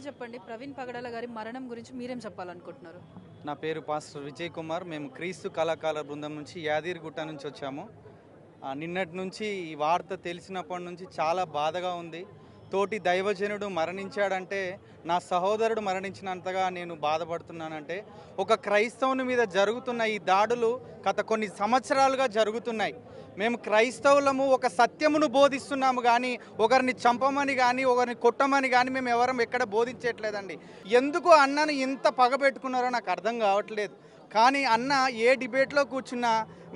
చెప్పండి. ప్రవీణ్ పగడాల గారి మరణం గురించి మీరేం చెప్పాలనుకుంటున్నారు? నా పేరు పాస్టర్ విజయ్ కుమార్. మేము క్రీస్తు కళాకాల బృందం నుంచి యాదగిరిగుట్ట నుంచి వచ్చాము. నిన్నటి నుంచి ఈ వార్త తెలిసినప్పటి నుంచి చాలా బాధగా ఉంది. తోటి దైవజనుడు మరణించాడంటే, నా సహోదరుడు మరణించినంతగా నేను బాధపడుతున్నానంటే, ఒక క్రైస్తవుని మీద జరుగుతున్న ఈ దాడులు గత కొన్ని సంవత్సరాలుగా జరుగుతున్నాయి. మేము క్రైస్తవులము ఒక సత్యమును బోధిస్తున్నాము కానీ ఒకరిని చంపమని కానీ ఒకరిని కొట్టమని కానీ మేము ఎవరం ఎక్కడ బోధించట్లేదండి. ఎందుకు అన్నను ఇంత పగబెట్టుకున్నారో నాకు అర్థం కావట్లేదు. కానీ అన్న ఏ డిబేట్లో కూర్చున్నా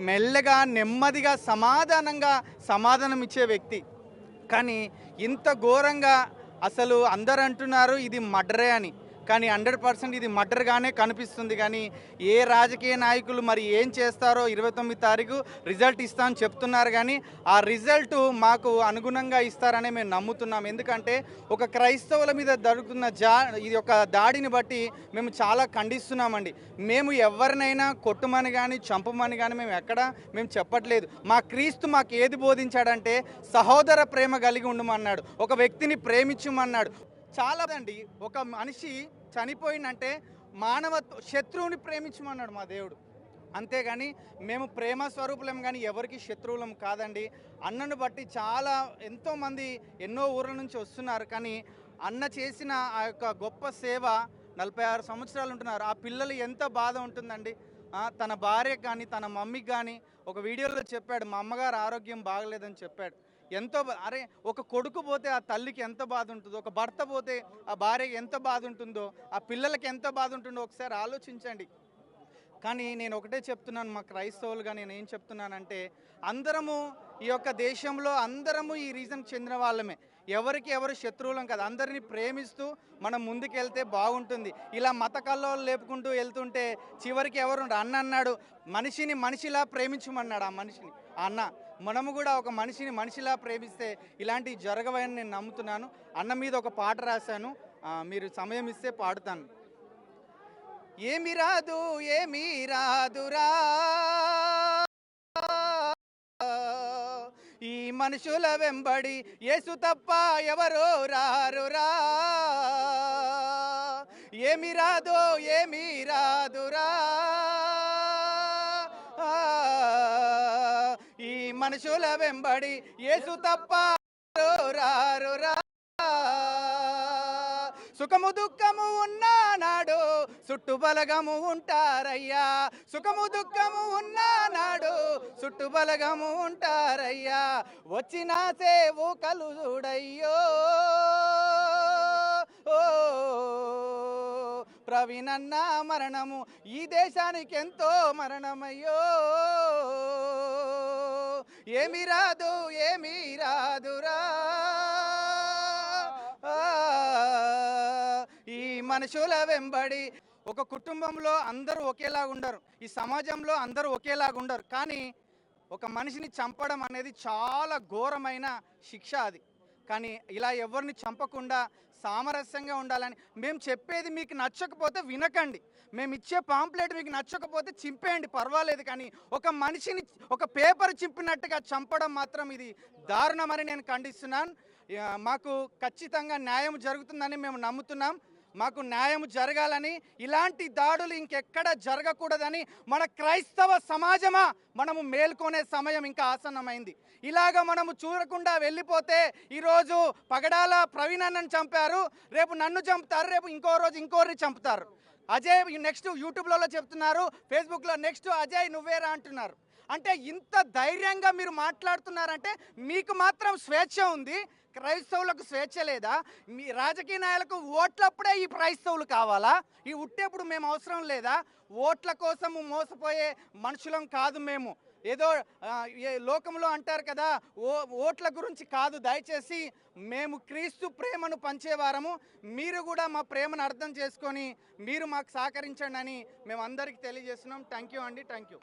మెల్లగా నెమ్మదిగా సమాధానం ఇచ్చే వ్యక్తి. కానీ ఇంత ఘోరంగా అసలు అందరు అంటున్నారు ఇది మర్డరే అని, కానీ 100% ఇది మర్డర్గానే కనిపిస్తుంది. కానీ ఏ రాజకీయ నాయకులు మరి ఏం చేస్తారో 29 తారీఖు రిజల్ట్ ఇస్తామని చెప్తున్నారు. కానీ ఆ రిజల్ట్ మాకు అనుగుణంగా ఇస్తారనే మేము నమ్ముతున్నాం. ఎందుకంటే ఒక క్రైస్తవుల మీద జరుగుతున్న ఇది ఒక దాడిని బట్టి మేము చాలా ఖండిస్తున్నామండి. మేము ఎవరినైనా కొట్టుమని కానీ చంపమని కానీ మేము చెప్పట్లేదు. మా క్రీస్తు మాకు ఏది బోధించాడంటే సహోదర ప్రేమ కలిగి ఉండమన్నాడు, ఒక వ్యక్తిని ప్రేమించమన్నాడు. చాలా అండి, ఒక మనిషి చనిపోయిందంటే శత్రువుని ప్రేమించమన్నాడు మా దేవుడు. అంతేగాని మేము ప్రేమ స్వరూపులం కానీ ఎవరికి శత్రువులం కాదండి. అన్నను బట్టి ఎంతోమంది ఎన్నో ఊర్ల నుంచి వస్తున్నారు. కానీ అన్న చేసిన ఆ యొక్క గొప్ప సేవ 46 సంవత్సరాలు ఉంటున్నారు. ఆ పిల్లలు ఎంత బాధ ఉంటుందండి. తన భార్యకు కానీ తన మమ్మీకి కానీ ఒక వీడియోలో చెప్పాడు, మా అమ్మగారు ఆరోగ్యం బాగలేదని చెప్పాడు. అరే ఒక కొడుకు పోతే ఆ తల్లికి ఎంత బాధ ఉంటుందో, ఒక భర్త పోతే ఆ భార్యకి ఎంత బాధ ఉంటుందో, ఆ పిల్లలకి ఎంత బాధ ఉంటుందో ఒకసారి ఆలోచించండి. కానీ నేను ఒకటే చెప్తున్నాను, మా క్రైస్తవులుగా నేను ఏం చెప్తున్నానంటే, అందరము ఈ యొక్క దేశంలో అందరము ఈ రీజన్కి చెందిన వాళ్ళమే. ఎవరికి ఎవరు శత్రువులం కదా, అందరినీ ప్రేమిస్తూ మనం ముందుకెళ్తే బాగుంటుంది. ఇలా మత కల్లోలు లేపుకుంటూ వెళ్తుంటే చివరికి ఎవరు అన్న అన్నాడు, మనిషిని మనిషిలా ప్రేమించమన్నాడు. ఆ మనిషిని అన్న మనము కూడా ఒక మనిషిని మనిషిలా ప్రేమిస్తే ఇలాంటివి జరగవని నేను నమ్ముతున్నాను. అన్న మీద ఒక పాట రాశాను, మీరు సమయం ఇస్తే పాడుతాను. ఏమి రాదురా ఈ మనుషుల వెంబడి, యేసు తప్ప ఎవరో రారురా. ఏమి రాదురా ఈ మనుషుల వెంబడి, యేసు తప్ప రారురా. సుఖము దుఃఖము ఉన్నానాడు చుట్టు బలగము ఉంటారయ్యా, సుఖము దుఃఖము ఉన్నానాడు చుట్టు బలగము ఉంటారయ్యా. వచ్చిన సేవు కలుడయ్యో ప్రవీణన్న మరణము ఈ దేశానికి ఎంతో మరణమయ్యో. ఏమి రాదురా ఈ మనుషుల వెంబడి. ఒక కుటుంబంలో అందరూ ఒకేలాగా ఉండరు, ఈ సమాజంలో అందరూ ఒకేలాగా ఉండరు. కానీ ఒక మనిషిని చంపడం అనేది చాలా ఘోరమైన శిక్ష అది. కానీ ఇలా ఎవరిని చంపకుండా సామరస్యంగా ఉండాలని మేము చెప్పేది మీకు నచ్చకపోతే వినకండి, మేము ఇచ్చే పాంప్లెట్ మీకు నచ్చకపోతే చింపేయండి, పర్వాలేదు. కానీ ఒక మనిషిని ఒక పేపర్ చింపినట్టుగా చంపడం మాత్రం ఇది దారుణమని నేను ఖండిస్తున్నాను. మాకు ఖచ్చితంగా న్యాయం జరుగుతుందని మేము నమ్ముతున్నాం. మాకు న్యాయం జరగాలని, ఇలాంటి దాడులు ఇంకెక్కడ జరగకూడదని మన క్రైస్తవ సమాజమా మనము మేల్కొనే సమయం ఇంకా ఆసన్నమైంది. ఇలాగ మనము చూడకుండా వెళ్ళిపోతే ఈరోజు పగడాల ప్రవీణ్ అన్నను చంపారు, రేపు నన్ను చంపుతారు, రేపు ఇంకో రోజు ఇంకోరిని చంపుతారు. అజయ్ నెక్స్ట్ యూట్యూబ్లలో చెప్తున్నారు, ఫేస్బుక్లో నెక్స్ట్ అజయ్ నువ్వేరా అంటున్నారు. అంటే ఇంత ధైర్యంగా మీరు మాట్లాడుతున్నారంటే మీకు మాత్రం స్వేచ్ఛ ఉంది, క్రైస్తవులకు స్వేచ్ఛ లేదా? మీ రాజకీయ నాయకులకు ఓట్లప్పుడే ఈ క్రైస్తవులు కావాలా? ఈ ఉట్టేప్పుడు మేము అవసరం లేదా? ఓట్ల కోసము మోసపోయే మనుషులం కాదు మేము. ఏదో లోకంలో అంటారు కదా, ఓట్ల గురించి కాదు. దయచేసి మేము క్రీస్తు ప్రేమను పంచేవారము, మీరు కూడా మా ప్రేమను అర్థం చేసుకొని మీరు మాకు సహకరించండి అని మేము అందరికీ తెలియజేస్తున్నాం. థ్యాంక్ యూ అండి, థ్యాంక్ యూ.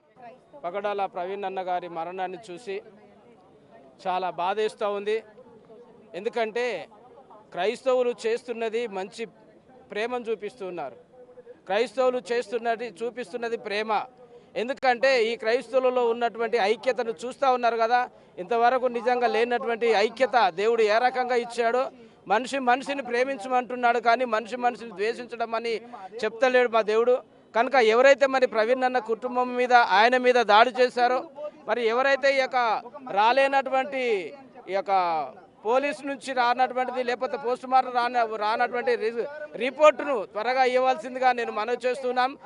పగడాల ప్రవీణ్ అన్న గారి మరణాన్ని చూసి చాలా బాధేస్తూ ఉంది. ఎందుకంటే క్రైస్తవులు చేస్తున్నది మంచి ప్రేమను చూపిస్తున్నారు. క్రైస్తవులు చూపిస్తున్నది ప్రేమ. ఎందుకంటే ఈ క్రైస్తవులలో ఉన్నటువంటి ఐక్యతను చూస్తూ ఉన్నారు కదా. ఇంతవరకు నిజంగా లేనటువంటి ఐక్యత దేవుడు ఏ రకంగా ఇచ్చాడో మనిషిని ప్రేమించమంటున్నాడు, కానీ మనిషిని ద్వేషించడం అని చెప్తలేడు మా దేవుడు. కనుక ఎవరైతే మరి ప్రవీణ్ అన్న కుటుంబం మీద ఆయన మీద దాడి చేశారో, మరి ఎవరైతే ఈ యొక్క రాలేనటువంటి ఈ యొక్క పోలీసు నుంచి రానటువంటిది, లేకపోతే పోస్ట్ మార్టం రానటువంటి రిపోర్టును త్వరగా ఇవ్వాల్సిందిగా నేను మనవి చేస్తున్నాం.